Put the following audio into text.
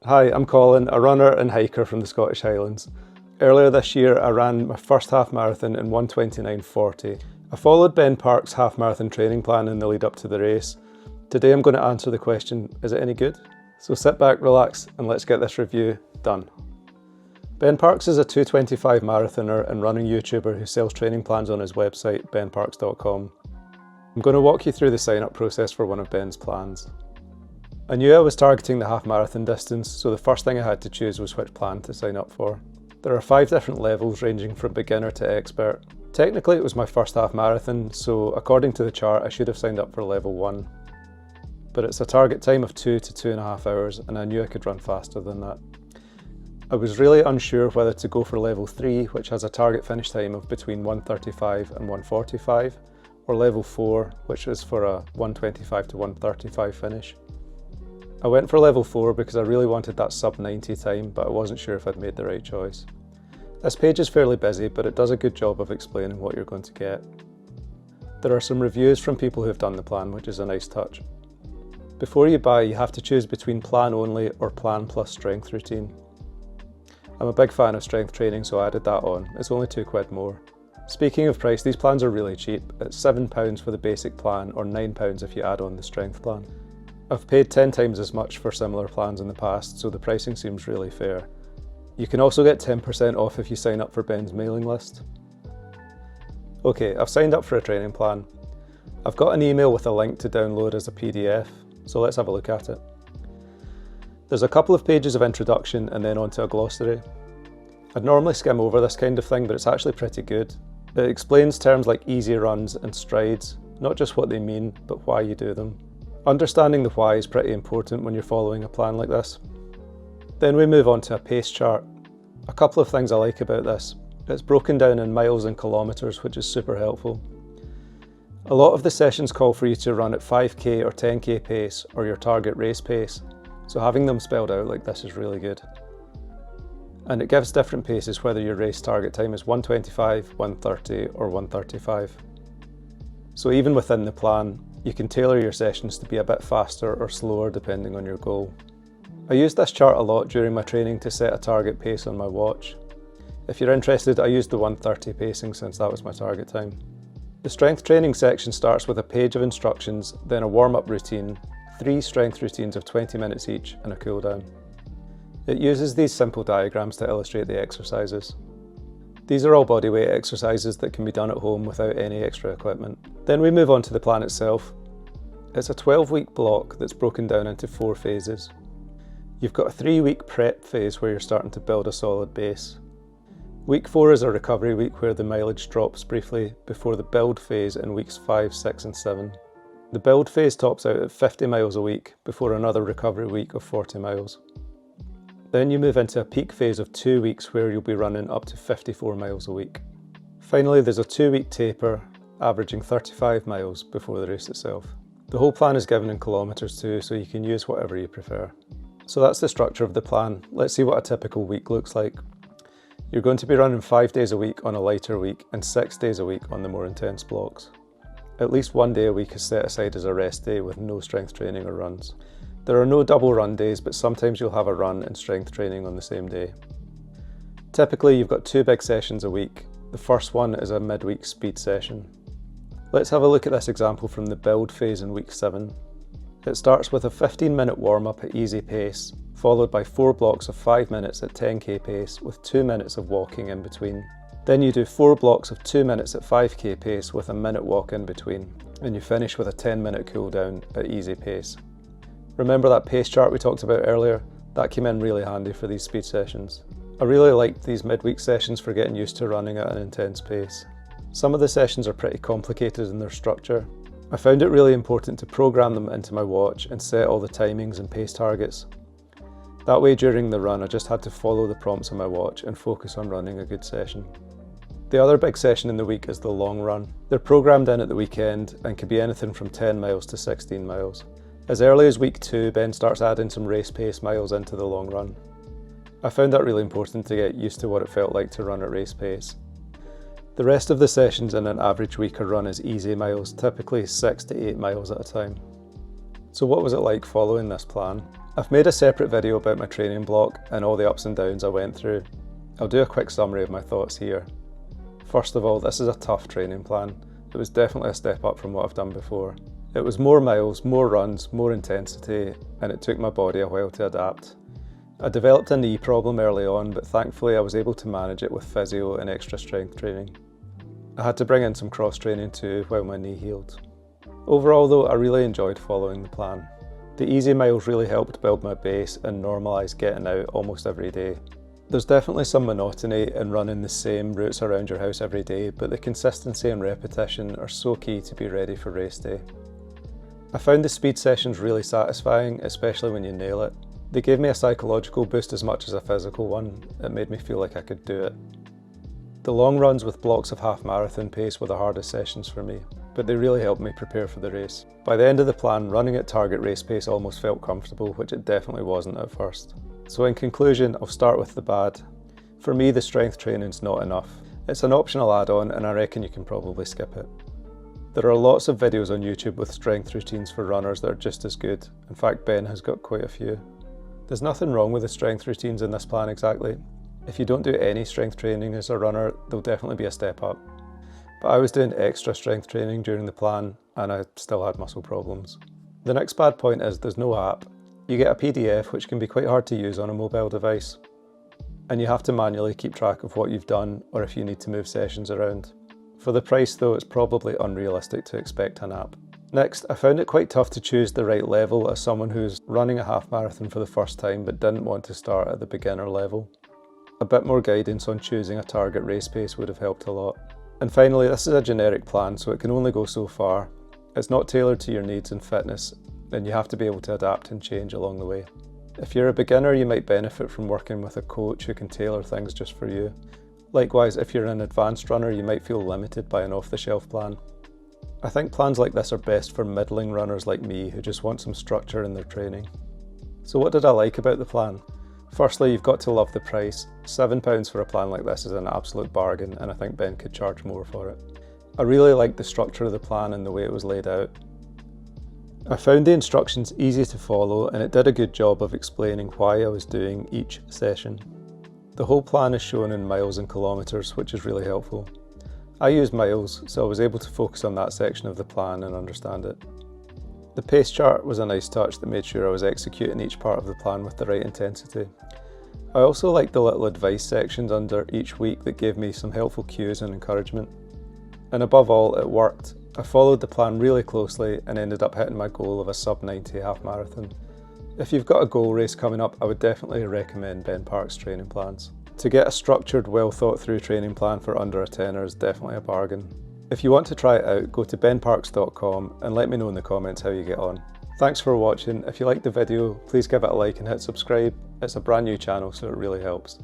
Hi, I'm Colin, a runner and hiker from the Scottish Highlands. Earlier this year I ran my first half marathon in 1:29:40. I followed Ben Park's half marathon training plan in the lead up to the race. Today I'm going to answer the question, is it any good? So sit back, relax, and let's get this review done. Ben Parks is a 2:25 marathoner and running YouTuber who sells training plans on his website, benparks.com. I'm going to walk you through the sign-up process for one of Ben's plans. I knew I was targeting the half marathon distance, so the first thing I had to choose was which plan to sign up for. There are 5 different levels ranging from beginner to expert. Technically it was my first half marathon, so according to the chart I should have signed up for level 1. But it's a target time of 2 to 2.5 hours and I knew I could run faster than that. I was really unsure whether to go for level 3, which has a target finish time of between 1:35 and 1:45, or level 4, which is for a 1:25 to 1:35 finish. I went for level 4 because I really wanted that sub 90 time, but I wasn't sure if I'd made the right choice. This page is fairly busy, but it does a good job of explaining what you're going to get. There are some reviews from people who have done the plan, which is a nice touch. Before you buy, you have to choose between plan only or plan plus strength routine. I'm a big fan of strength training, so I added that on. It's only £2 more. Speaking of price, these plans are really cheap. It's £7 for the basic plan or £9 if you add on the strength plan. I've paid 10 times as much for similar plans in the past, so the pricing seems really fair. You can also get 10% off if you sign up for Ben's mailing list. Okay, I've signed up for a training plan. I've got an email with a link to download as a PDF, so let's have a look at it. There's a couple of pages of introduction and then onto a glossary. I'd normally skim over this kind of thing, but it's actually pretty good. It explains terms like easy runs and strides, not just what they mean, but why you do them. Understanding the why is pretty important when you're following a plan like this. Then we move on to a pace chart. A couple of things I like about this. It's broken down in miles and kilometres, which is super helpful. A lot of the sessions call for you to run at 5k or 10k pace or your target race pace, so having them spelled out like this is really good. And it gives different paces whether your race target time is 1:25, 1:30 or 1:35. So even within the plan, you can tailor your sessions to be a bit faster or slower depending on your goal. I used this chart a lot during my training to set a target pace on my watch. If you're interested, I used the 1:30 pacing since that was my target time. The strength training section starts with a page of instructions, then a warm-up routine, 3 strength routines of 20 minutes each and a cool down. It uses these simple diagrams to illustrate the exercises. These are all bodyweight exercises that can be done at home without any extra equipment. Then we move on to the plan itself. It's a 12-week block that's broken down into 4 phases. You've got a 3-week prep phase where you're starting to build a solid base. Week 4 is a recovery week where the mileage drops briefly before the build phase in weeks 5, 6 and 7. The build phase tops out at 50 miles a week before another recovery week of 40 miles. Then you move into a peak phase of 2 weeks where you'll be running up to 54 miles a week. Finally, there's a 2-week taper, averaging 35 miles before the race itself. The whole plan is given in kilometres too, so you can use whatever you prefer. So that's the structure of the plan. Let's see what a typical week looks like. You're going to be running 5 days a week on a lighter week and 6 days a week on the more intense blocks. At least 1 day a week is set aside as a rest day with no strength training or runs. There are no double run days, but sometimes you'll have a run and strength training on the same day. Typically, you've got 2 big sessions a week. The first one is a midweek speed session. Let's have a look at this example from the build phase in week 7. It starts with a 15-minute warm-up at easy pace, followed by 4 blocks of 5 minutes at 10k pace with 2 minutes of walking in between. Then you do 4 blocks of 2 minutes at 5k pace with a minute walk in between, and you finish with a 10-minute cool down at easy pace. Remember that pace chart we talked about earlier? That came in really handy for these speed sessions. I really liked these midweek sessions for getting used to running at an intense pace. Some of the sessions are pretty complicated in their structure. I found it really important to program them into my watch and set all the timings and pace targets. That way during the run I just had to follow the prompts on my watch and focus on running a good session. The other big session in the week is the long run. They're programmed in at the weekend and can be anything from 10 miles to 16 miles. As early as week 2, Ben starts adding some race pace miles into the long run. I found that really important to get used to what it felt like to run at race pace. The rest of the sessions in an average week are run as easy miles, typically 6 to 8 miles at a time. So what was it like following this plan? I've made a separate video about my training block and all the ups and downs I went through. I'll do a quick summary of my thoughts here. First of all, this is a tough training plan. It was definitely a step up from what I've done before. It was more miles, more runs, more intensity, and it took my body a while to adapt. I developed a knee problem early on, but thankfully I was able to manage it with physio and extra strength training. I had to bring in some cross training too while my knee healed. Overall though, I really enjoyed following the plan. The easy miles really helped build my base and normalise getting out almost every day. There's definitely some monotony in running the same routes around your house every day, but the consistency and repetition are so key to be ready for race day. I found the speed sessions really satisfying, especially when you nail it. They gave me a psychological boost as much as a physical one. It made me feel like I could do it. The long runs with blocks of half marathon pace were the hardest sessions for me, but they really helped me prepare for the race. By the end of the plan, running at target race pace almost felt comfortable, which it definitely wasn't at first. So in conclusion, I'll start with the bad. For me, the strength training's not enough. It's an optional add-on and I reckon you can probably skip it. There are lots of videos on YouTube with strength routines for runners that are just as good. In fact, Ben has got quite a few. There's nothing wrong with the strength routines in this plan exactly. If you don't do any strength training as a runner, they'll definitely be a step up. But I was doing extra strength training during the plan and I still had muscle problems. The next bad point is there's no app. You get a PDF which can be quite hard to use on a mobile device. And you have to manually keep track of what you've done or if you need to move sessions around. For the price though, it's probably unrealistic to expect an app. Next, I found it quite tough to choose the right level as someone who's running a half marathon for the first time but didn't want to start at the beginner level. A bit more guidance on choosing a target race pace would have helped a lot. And finally, this is a generic plan, so it can only go so far. It's not tailored to your needs and fitness, and you have to be able to adapt and change along the way. If you're a beginner, you might benefit from working with a coach who can tailor things just for you. Likewise, if you're an advanced runner, you might feel limited by an off-the-shelf plan. I think plans like this are best for middling runners like me who just want some structure in their training. So what did I like about the plan? Firstly, you've got to love the price. £7 for a plan like this is an absolute bargain, and I think Ben could charge more for it. I really liked the structure of the plan and the way it was laid out. I found the instructions easy to follow and it did a good job of explaining why I was doing each session. The whole plan is shown in miles and kilometres, which is really helpful. I use miles, so I was able to focus on that section of the plan and understand it. The pace chart was a nice touch that made sure I was executing each part of the plan with the right intensity. I also liked the little advice sections under each week that gave me some helpful cues and encouragement. And above all, it worked. I followed the plan really closely and ended up hitting my goal of a sub-90 half marathon. If you've got a goal race coming up, I would definitely recommend Ben Park's training plans. To get a structured, well thought through training plan for under a tenner is definitely a bargain. If you want to try it out, go to benparks.com and let me know in the comments how you get on. Thanks for watching. If you liked the video, please give it a like and hit subscribe. It's a brand new channel, so it really helps.